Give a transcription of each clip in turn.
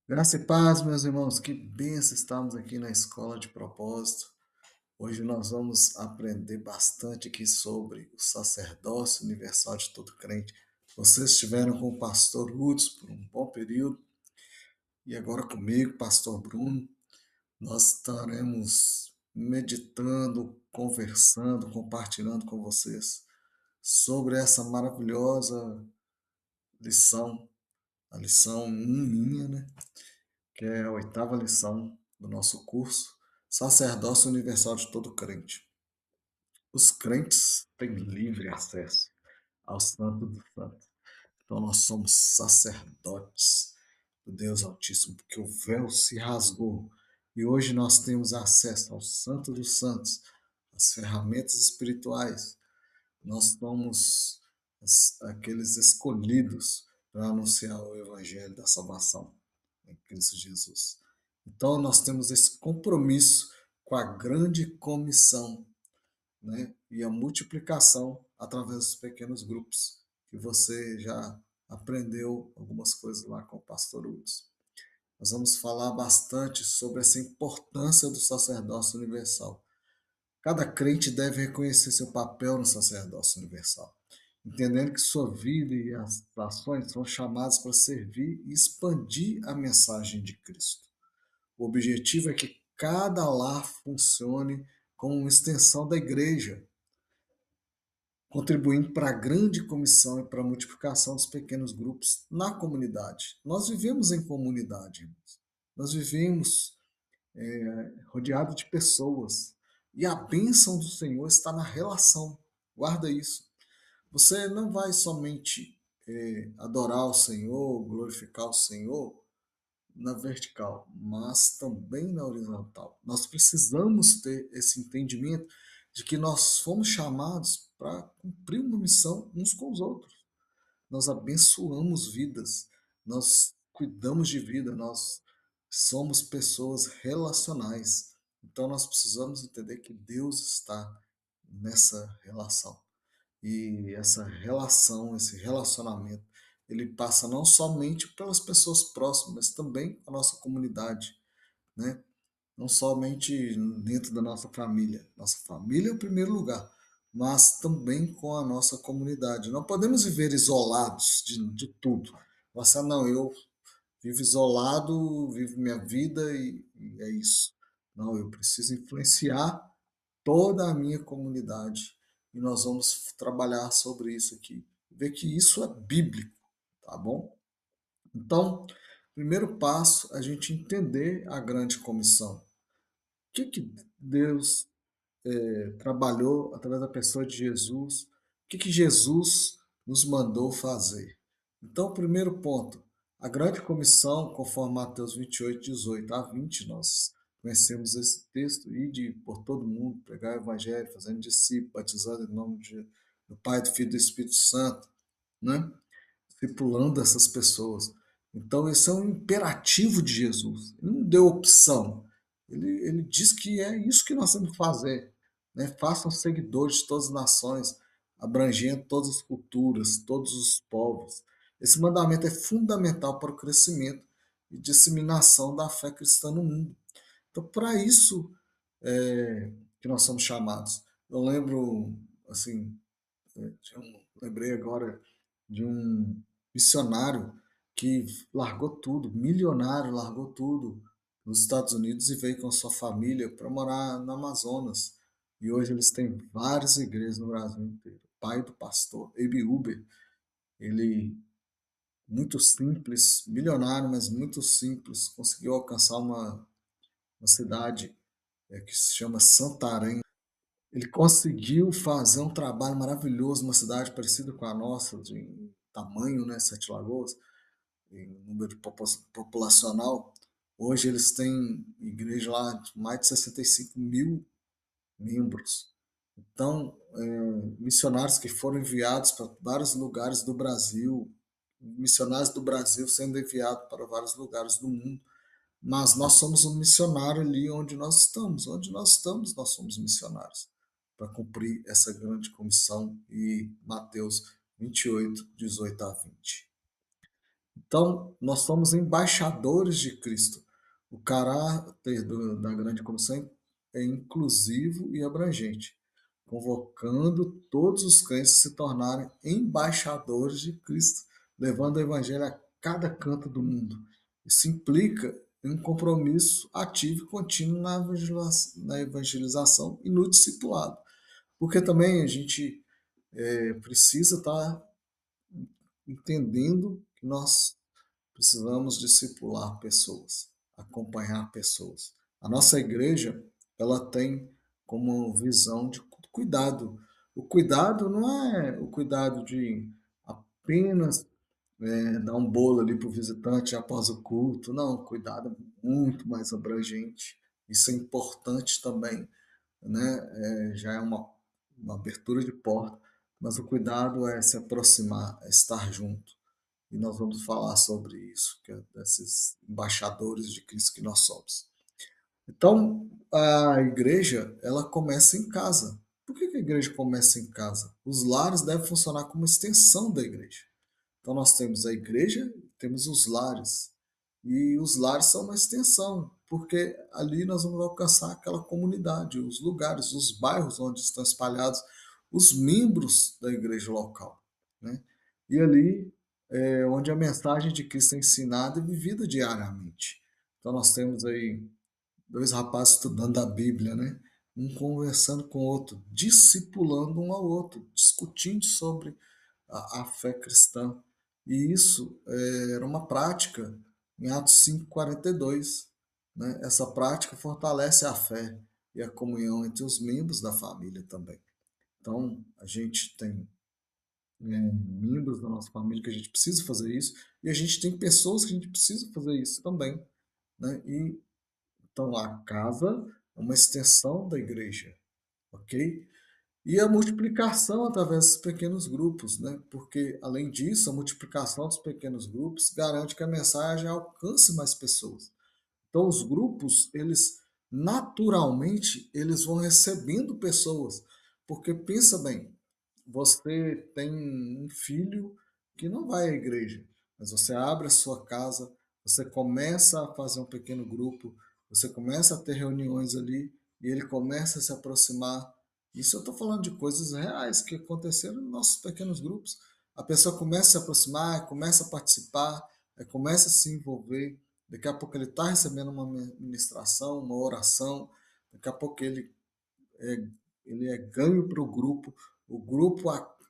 Graça e paz, meus irmãos, que benção estarmos aqui na Escola de Propósito. Hoje nós vamos aprender bastante aqui sobre o sacerdócio universal de todo crente. Vocês estiveram com o pastor Hudson por um bom período e agora comigo, pastor Bruno, nós estaremos meditando, conversando, compartilhando com vocês sobre essa maravilhosa lição, a lição 1 minha, né? Que é a oitava lição do nosso curso, Sacerdócio Universal de todo crente. Os crentes têm livre acesso ao Santo dos Santos. Então nós somos sacerdotes do Deus Altíssimo, porque o véu se rasgou e hoje nós temos acesso ao Santo dos Santos, às ferramentas espirituais. Nós somos aqueles escolhidos para anunciar o Evangelho da salvação em Cristo Jesus. Então, nós temos esse compromisso com a grande comissão, né? E a multiplicação através dos pequenos grupos, que você já aprendeu algumas coisas lá com o pastor Hudson. Nós vamos falar bastante sobre essa importância do sacerdócio universal. Cada crente deve reconhecer seu papel no sacerdócio universal, entendendo que sua vida e as ações são chamadas para servir e expandir a mensagem de Cristo. O objetivo é que cada lar funcione como uma extensão da igreja, contribuindo para a grande comissão e para a multiplicação dos pequenos grupos na comunidade. Nós vivemos em comunidade, irmãos. Nós vivemos rodeado de pessoas. E a bênção do Senhor está na relação. Guarda isso. Você não vai somente adorar o Senhor, glorificar o Senhor na vertical, mas também na horizontal. Nós precisamos ter esse entendimento de que nós fomos chamados para cumprir uma missão uns com os outros. Nós abençoamos vidas, nós cuidamos de vida, nós somos pessoas relacionais. Então nós precisamos entender que Deus está nessa relação. E essa relação, esse relacionamento, ele passa não somente pelas pessoas próximas, mas também com a nossa comunidade, né? Não somente dentro da nossa família. Nossa família é o primeiro lugar, mas também com a nossa comunidade. Não podemos viver isolados de tudo. Você, não, eu vivo isolado, vivo minha vida e é isso. Não, eu preciso influenciar toda a minha comunidade. E nós vamos trabalhar sobre isso aqui. Ver que isso é bíblico, tá bom? Então, primeiro passo, é a gente entender a grande comissão. O que Deus trabalhou através da pessoa de Jesus? O que Jesus nos mandou fazer? Então, primeiro ponto, a grande comissão, conforme Mateus 28, 18 a 20, nós conhecemos esse texto, ide por todo mundo, pregar o evangelho, fazendo discípulos, batizando em nome do Pai, do Filho e do Espírito Santo, né? Discipulando essas pessoas. Então, esse é um imperativo de Jesus. Ele não deu opção. Ele diz que é isso que nós temos que fazer. Né? Façam seguidores de todas as nações, abrangendo todas as culturas, todos os povos. Esse mandamento é fundamental para o crescimento e disseminação da fé cristã no mundo. Então, para isso que nós somos chamados. Eu lembro, assim, lembrei agora de um missionário que largou tudo, milionário, largou tudo nos Estados Unidos e veio com sua família para morar no Amazonas. E hoje eles têm várias igrejas no Brasil inteiro. Pai do pastor, Abe Uber, ele muito simples, milionário, mas muito simples, conseguiu alcançar uma cidade que se chama Santarém. Ele conseguiu fazer um trabalho maravilhoso numa cidade parecida com a nossa, de tamanho, né, Sete Lagoas, em número populacional. Hoje eles têm igreja lá de mais de 65 mil membros. Então, missionários que foram enviados para vários lugares do Brasil, missionários do Brasil sendo enviados para vários lugares do mundo. Mas nós somos um missionário ali onde nós estamos. Onde nós estamos, nós somos missionários para cumprir essa grande comissão e Mateus 28, 18 a 20. Então, nós somos embaixadores de Cristo. O caráter da grande comissão é inclusivo e abrangente, convocando todos os crentes a se tornarem embaixadores de Cristo, levando o evangelho a cada canto do mundo. Isso implica em um compromisso ativo e contínuo na evangelização e no discipulado, porque também a gente precisa estar entendendo que nós precisamos discipular pessoas, acompanhar pessoas. A nossa igreja, ela tem como visão de cuidado. O cuidado não é o cuidado de apenas dar um bolo ali para o visitante após o culto. Não, o cuidado é muito mais abrangente. Isso é importante também, né? Já é uma abertura de porta, mas o cuidado é se aproximar, é estar junto. E nós vamos falar sobre isso, que é desses embaixadores de Cristo que nós somos. Então, a igreja, ela começa em casa. Por que a igreja começa em casa? Os lares devem funcionar como extensão da igreja. Então, nós temos a igreja, temos os lares. E os lares são uma extensão, porque ali nós vamos alcançar aquela comunidade, os lugares, os bairros onde estão espalhados os membros da igreja local, né? E ali é onde a mensagem de Cristo é ensinada e vivida diariamente. Então nós temos aí dois rapazes estudando a Bíblia, né? Um conversando com o outro, discipulando um ao outro, discutindo sobre a fé cristã. E isso era uma prática em Atos 5:42, né? Essa prática fortalece a fé e a comunhão entre os membros da família também. Então, a gente tem membros da nossa família que a gente precisa fazer isso, e a gente tem pessoas que a gente precisa fazer isso também, né? E então a casa é uma extensão da igreja, ok? E a multiplicação através dos pequenos grupos, né? Porque, além disso, a multiplicação dos pequenos grupos garante que a mensagem alcance mais pessoas. Então, os grupos, eles naturalmente, eles vão recebendo pessoas, porque pensa bem, você tem um filho que não vai à igreja, mas você abre a sua casa, você começa a fazer um pequeno grupo, você começa a ter reuniões ali e ele começa a se aproximar. Isso eu estou falando de coisas reais que aconteceram nos nossos pequenos grupos. A pessoa começa a se aproximar, começa a participar, começa a se envolver. Daqui a pouco ele está recebendo uma ministração, uma oração. Daqui a pouco é, ele é ganho para o grupo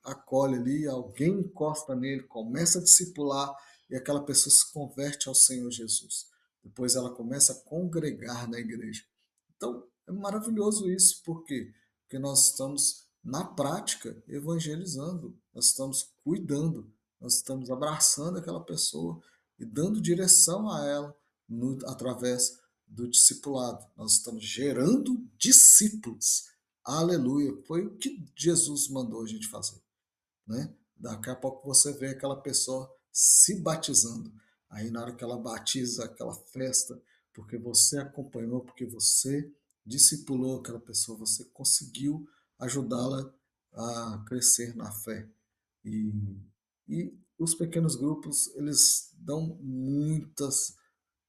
acolhe ali, alguém encosta nele, começa a discipular e aquela pessoa se converte ao Senhor Jesus. Depois ela começa a congregar na igreja. Então, é maravilhoso isso, por quê? Porque nós estamos, na prática, evangelizando, nós estamos cuidando, nós estamos abraçando aquela pessoa e dando direção a ela através do discipulado. Nós estamos gerando discípulos. Aleluia. Foi o que Jesus mandou a gente fazer, né? Daqui a pouco você vê aquela pessoa se batizando. Aí na hora que ela batiza, aquela festa, porque você acompanhou, porque você discipulou aquela pessoa, você conseguiu ajudá-la a crescer na fé. E, e os pequenos grupos, eles dão muitas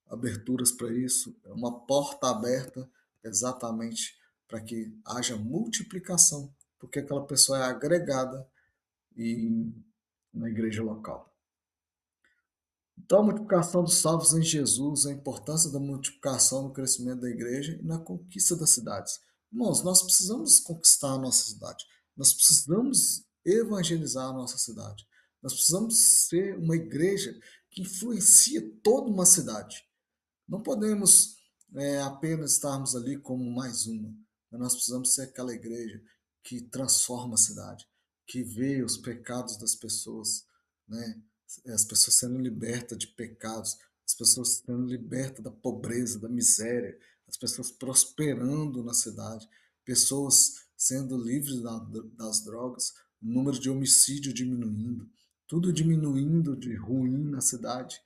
aberturas para isso, é uma porta aberta exatamente para que haja multiplicação, porque aquela pessoa é agregada e na igreja local. Então, a multiplicação dos salvos em Jesus, a importância da multiplicação no crescimento da igreja e na conquista das cidades. Irmãos, nós precisamos conquistar a nossa cidade, nós precisamos evangelizar a nossa cidade, nós precisamos ser uma igreja que influencia toda uma cidade. Não podemos apenas estarmos ali como mais uma, mas nós precisamos ser aquela igreja que transforma a cidade, que vê os pecados das pessoas, né? As pessoas sendo libertas de pecados, as pessoas sendo libertas da pobreza, da miséria, as pessoas prosperando na cidade, pessoas sendo livres das drogas, o número de homicídio diminuindo, tudo diminuindo de ruim na cidade.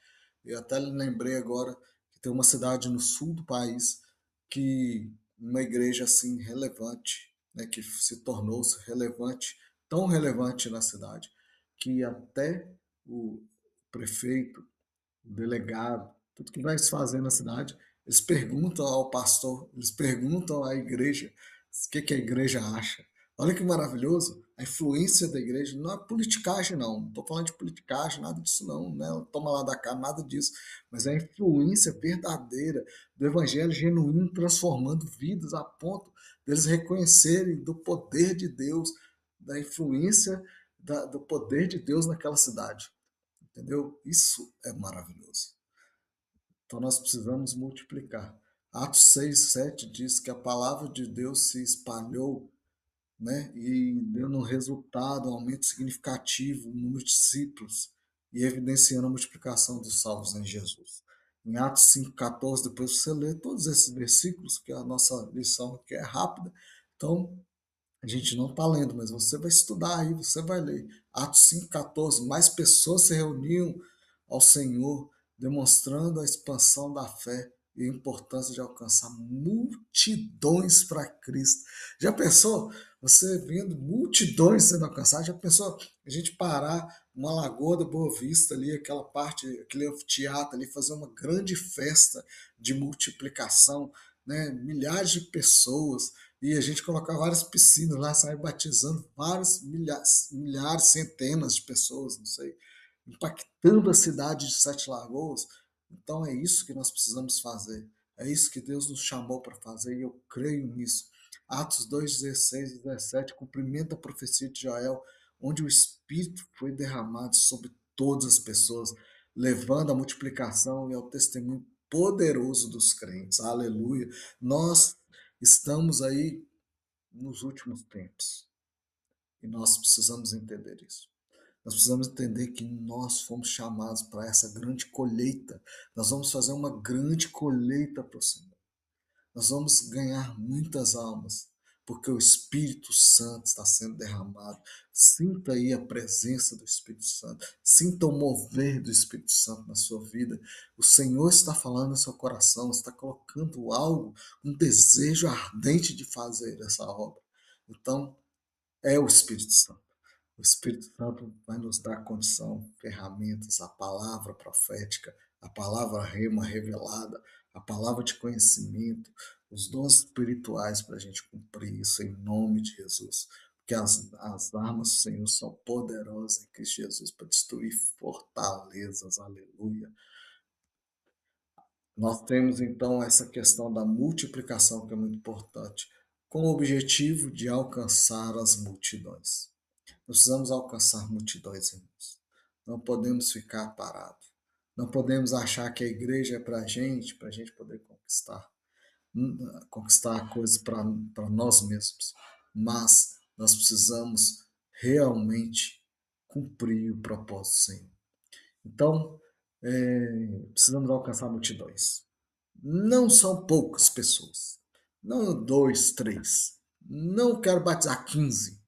Eu até lembrei agora que tem uma cidade no sul do país que uma igreja assim relevante, né, que se tornou-se relevante, tão relevante na cidade, que até o prefeito o delegado, tudo que vai se fazer na cidade, eles perguntam ao pastor, eles perguntam à igreja o que, que a igreja acha. Olha que maravilhoso, a influência da igreja não é politicagem, não estou falando de politicagem, nada disso não, né? Toma lá da cá, nada disso, mas é a influência verdadeira do evangelho genuíno transformando vidas a ponto deles reconhecerem do poder de Deus, da influência do poder de Deus naquela cidade. Entendeu? Isso é maravilhoso. Então nós precisamos multiplicar. Atos 6:7 diz que a palavra de Deus se espalhou, né, e deu um resultado, um aumento significativo no número de discípulos e evidenciando a multiplicação dos salvos em Jesus. Em Atos 5:14, depois você lê todos esses versículos, que a nossa lição aqui é rápida, então a gente não está lendo, mas você vai estudar aí, você vai ler. Atos 5:14, mais pessoas se reuniam ao Senhor, demonstrando a expansão da fé e a importância de alcançar multidões para Cristo. Já pensou? Você vendo multidões sendo alcançadas, já pensou a gente parar uma Lagoa da Boa Vista ali, aquela parte, aquele anfiteatro ali, fazer uma grande festa de multiplicação, né? Milhares de pessoas, e a gente colocar várias piscinas lá, sair batizando vários milhares, centenas de pessoas, não sei, impactando a cidade de Sete Lagoas. Então é isso que nós precisamos fazer. É isso que Deus nos chamou para fazer e eu creio nisso. Atos 2:16 e 17 cumprimenta a profecia de Joel, onde o Espírito foi derramado sobre todas as pessoas, levando à multiplicação e ao testemunho poderoso dos crentes. Aleluia. Nós estamos aí nos últimos tempos e nós precisamos entender isso. Nós precisamos entender que nós fomos chamados para essa grande colheita. Nós vamos fazer uma grande colheita para o Senhor. Nós vamos ganhar muitas almas, porque o Espírito Santo está sendo derramado. Sinta aí a presença do Espírito Santo. Sinta o mover do Espírito Santo na sua vida. O Senhor está falando no seu coração, está colocando algo, um desejo ardente de fazer essa obra. Então, é o Espírito Santo. O Espírito Santo vai nos dar condição, ferramentas, a palavra profética, a palavra rema revelada, a palavra de conhecimento, os dons espirituais para a gente cumprir isso em nome de Jesus. Porque as armas do Senhor são poderosas em Cristo Jesus para destruir fortalezas, aleluia. Nós temos então essa questão da multiplicação que é muito importante, com o objetivo de alcançar as multidões. Nós precisamos alcançar multidões, irmãos. Não podemos ficar parados. Não podemos achar que a igreja é para a gente poder conquistar coisas para nós mesmos. Mas nós precisamos realmente cumprir o propósito do Senhor. Então, precisamos alcançar multidões. Não são poucas pessoas. Não dois, três. Não quero batizar 15.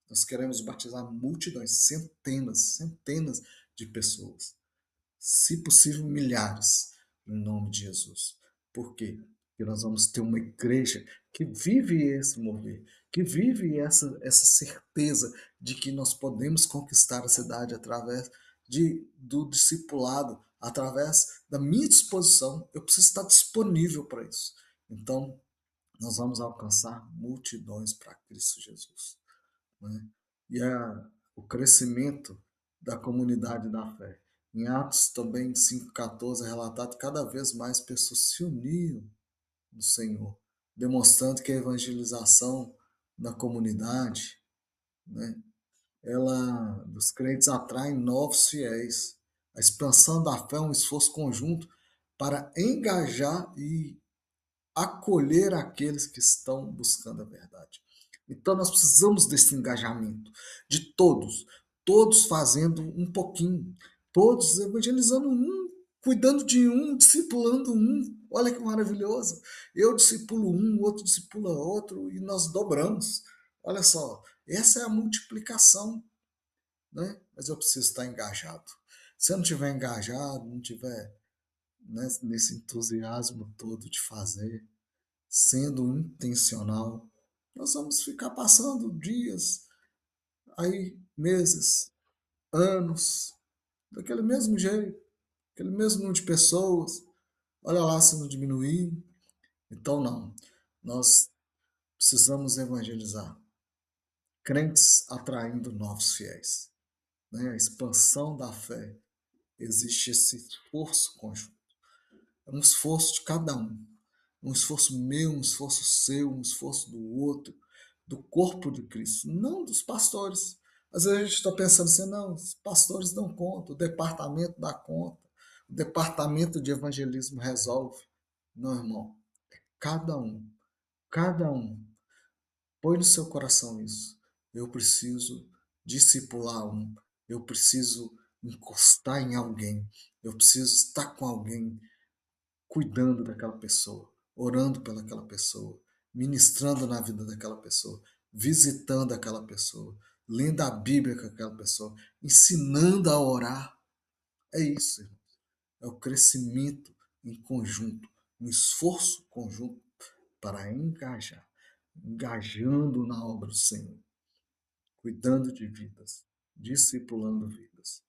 Nós queremos batizar multidões, centenas, centenas de pessoas. Se possível, milhares, em nome de Jesus. Por quê? Porque nós vamos ter uma igreja que vive esse mover, que vive essa certeza de que nós podemos conquistar a cidade através do discipulado, através da minha disposição. Eu preciso estar disponível para isso. Então, nós vamos alcançar multidões para Cristo Jesus, né? E o crescimento da comunidade da fé. Em Atos também 5:14 é relatado cada vez mais pessoas se uniam no Senhor, demonstrando que a evangelização da comunidade, né, ela dos crentes atrai novos fiéis. A expansão da fé é um esforço conjunto para engajar e acolher aqueles que estão buscando a verdade. Então nós precisamos desse engajamento de todos, todos fazendo um pouquinho, todos evangelizando um, cuidando de um, discipulando um. Olha que maravilhoso. Eu discipulo um, o outro discipula outro e nós dobramos. Olha só, essa é a multiplicação, né? Mas eu preciso estar engajado. Se eu não estiver engajado, não tiver, né, nesse entusiasmo todo de fazer, sendo intencional, nós vamos ficar passando dias, aí meses, anos, daquele mesmo jeito. aquele mesmo número de pessoas, olha lá se não diminuir. Então, não. Nós precisamos evangelizar. Crentes atraindo novos fiéis, né? A expansão da fé. Existe esse esforço conjunto. É um esforço de cada um esforço meu, um esforço seu, um esforço do outro, do corpo de Cristo, não dos pastores. Às vezes a gente está pensando assim, não, os pastores dão conta, o departamento dá conta, o departamento de evangelismo resolve. Não, irmão, cada cada um, põe no seu coração isso. Eu preciso discipular eu preciso encostar em alguém, eu preciso estar com alguém, cuidando daquela pessoa, orando pelaquela pessoa, ministrando na vida daquela pessoa, visitando aquela pessoa, lendo a Bíblia com aquela pessoa, ensinando a orar. É isso, irmão. É o crescimento em conjunto, um esforço conjunto para engajando na obra do Senhor, cuidando de vidas, discipulando vidas.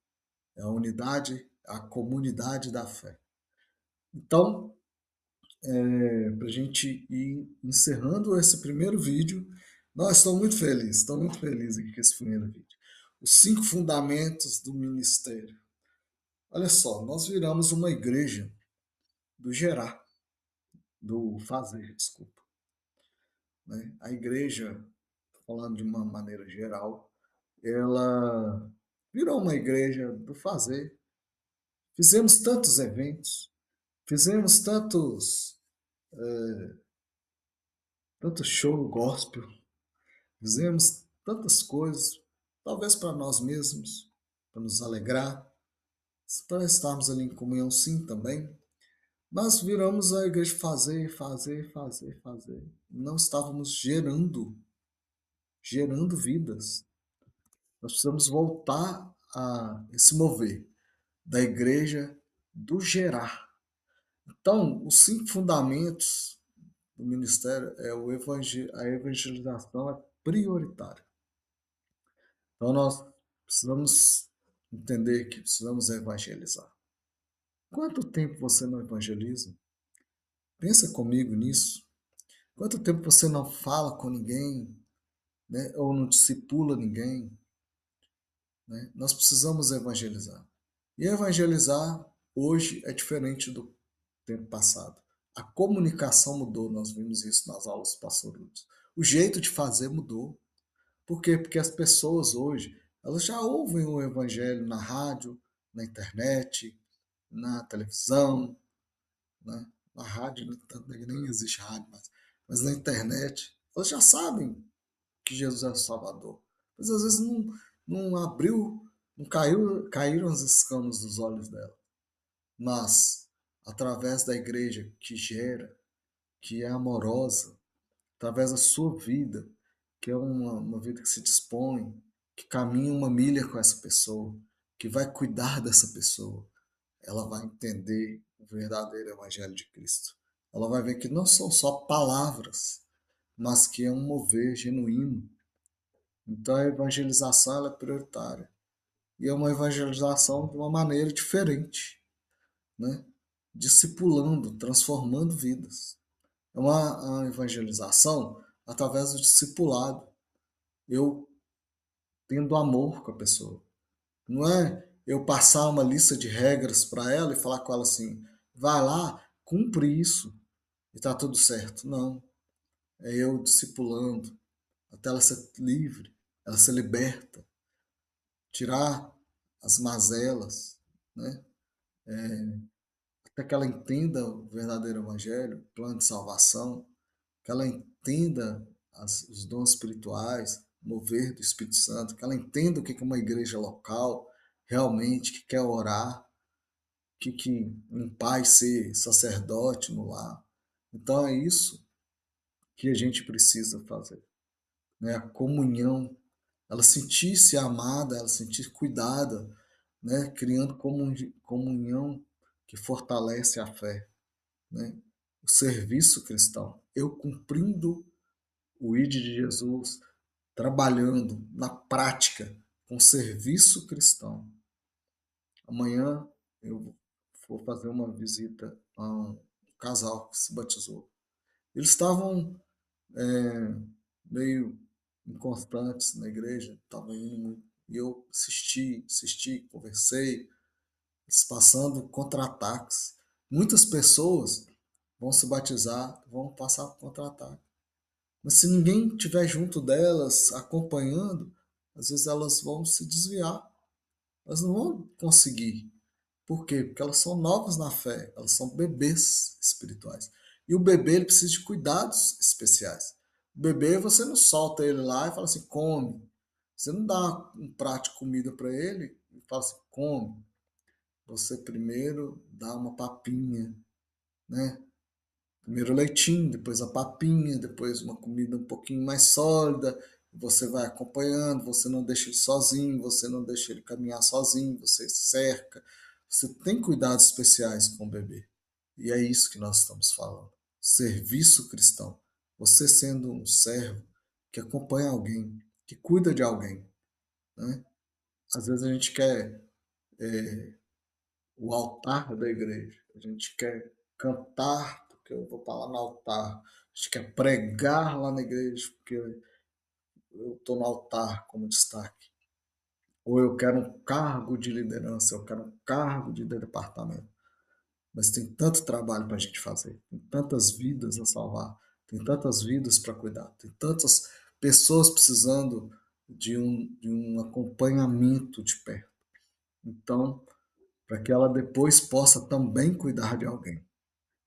É a unidade, a comunidade da fé. Então, para a gente ir encerrando esse primeiro vídeo. Nós estamos muito felizes, estou muito feliz aqui com esse primeiro vídeo. Os 5 fundamentos do ministério. Olha só, nós viramos uma igreja do gerar, do fazer, desculpa. Né? A igreja, falando de uma maneira geral, ela virou uma igreja do fazer. Fizemos tantos eventos, fizemos tantos show gospel, fizemos tantas coisas, talvez para nós mesmos, para nos alegrar, para estarmos ali em comunhão, sim, também. Mas viramos a igreja fazer, fazer, fazer, fazer. Não estávamos gerando vidas. Nós precisamos voltar a se mover da igreja do gerar. Então, os 5 fundamentos do ministério é a evangelização é prioritária. Então nós precisamos entender que precisamos evangelizar. Quanto tempo você não evangeliza? Pensa comigo nisso. Quanto tempo você não fala com ninguém, né? Ou não discipula ninguém? Né? Nós precisamos evangelizar. E evangelizar hoje é diferente do tempo passado. A comunicação mudou, nós vimos isso nas aulas pastorais. O jeito de fazer mudou. Por quê? Porque as pessoas hoje, elas já ouvem o evangelho na rádio, na internet, na televisão, né? Na rádio, nem existe rádio, mas na internet, elas já sabem que Jesus é o Salvador. Mas às vezes não abriu, não caíram as escamas dos olhos dela. Mas, através da igreja que gera, que é amorosa, através da sua vida, que é uma vida que se dispõe, que caminha uma milha com essa pessoa, que vai cuidar dessa pessoa, ela vai entender o verdadeiro Evangelho de Cristo. Ela vai ver que não são só palavras, mas que é um mover genuíno. Então a evangelização ela é prioritária. E é uma evangelização de uma maneira diferente, né? Discipulando, transformando vidas. É uma evangelização através do discipulado. Eu tendo amor com a pessoa. Não é eu passar uma lista de regras para ela e falar com ela assim, vai lá, cumpre isso e tá tudo certo. Não. É eu discipulando até ela ser livre, ela ser liberta, tirar as mazelas, né? Até que ela entenda o verdadeiro evangelho, o plano de salvação, que ela entenda os dons espirituais, o mover do Espírito Santo, que ela entenda o que é uma igreja local, realmente, que quer orar, que um pai ser sacerdote no lar. Então é isso que a gente precisa fazer, né? A comunhão, ela sentir-se amada, ela sentir cuidada, né? Criando comunhão que fortalece a fé, né? O serviço cristão, eu cumprindo o ID de Jesus, trabalhando na prática com serviço cristão. Amanhã eu for fazer uma visita a um casal que se batizou. Eles estavam meio inconstantes na igreja, estavam indo muito, e eu assisti, conversei, eles passando contra-ataques. Muitas pessoas vão se batizar, vão passar por contra-ataque. Mas se ninguém estiver junto delas, acompanhando, às vezes elas vão se desviar. Elas não vão conseguir. Por quê? Porque elas são novas na fé, elas são bebês espirituais. E o bebê ele precisa de cuidados especiais. O bebê você não solta ele lá e fala assim, come. Você não dá um prato de comida para ele e fala assim, come. Você primeiro dá uma papinha, né? Primeiro o leitinho, depois a papinha, depois uma comida um pouquinho mais sólida. Você vai acompanhando, você não deixa ele sozinho, você não deixa ele caminhar sozinho, você cerca. Você tem cuidados especiais com o bebê. E é isso que nós estamos falando. Serviço cristão. Você sendo um servo que acompanha alguém, que cuida de alguém, né? Às vezes a gente quer o altar da igreja. A gente quer cantar, porque eu vou estar lá no altar. A gente quer pregar lá na igreja, porque eu estou no altar como destaque. Ou eu quero um cargo de liderança, eu quero um cargo de departamento. Mas tem tanto trabalho para a gente fazer, tem tantas vidas a salvar, tem tantas vidas para cuidar, tem tantas pessoas precisando de um acompanhamento de perto. Então, para que ela depois possa também cuidar de alguém.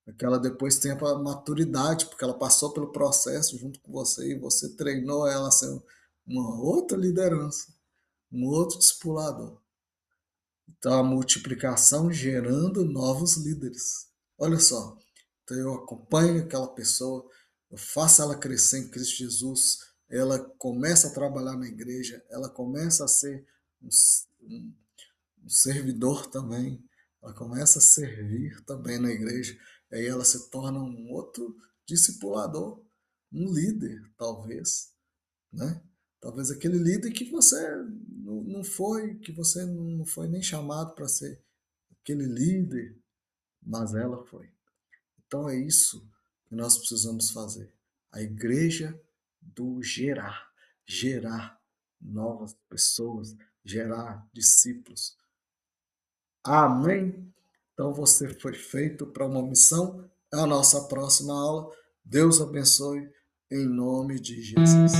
Para que ela depois tenha a maturidade, porque ela passou pelo processo junto com você e você treinou ela a ser uma outra liderança, um outro discipulador. Então, a multiplicação gerando novos líderes. Olha só, então eu acompanho aquela pessoa, eu faço ela crescer em Cristo Jesus, ela começa a trabalhar na igreja, ela começa a ser um servidor também, ela começa a servir também na igreja, aí ela se torna um outro discipulador, um líder, talvez, né? Talvez aquele líder que você não foi, que você não foi nem chamado para ser aquele líder, mas ela foi. Então é isso que nós precisamos fazer. A igreja do gerar novas pessoas, gerar discípulos. Amém? Então você foi feito para uma missão. É a nossa próxima aula. Deus abençoe em nome de Jesus.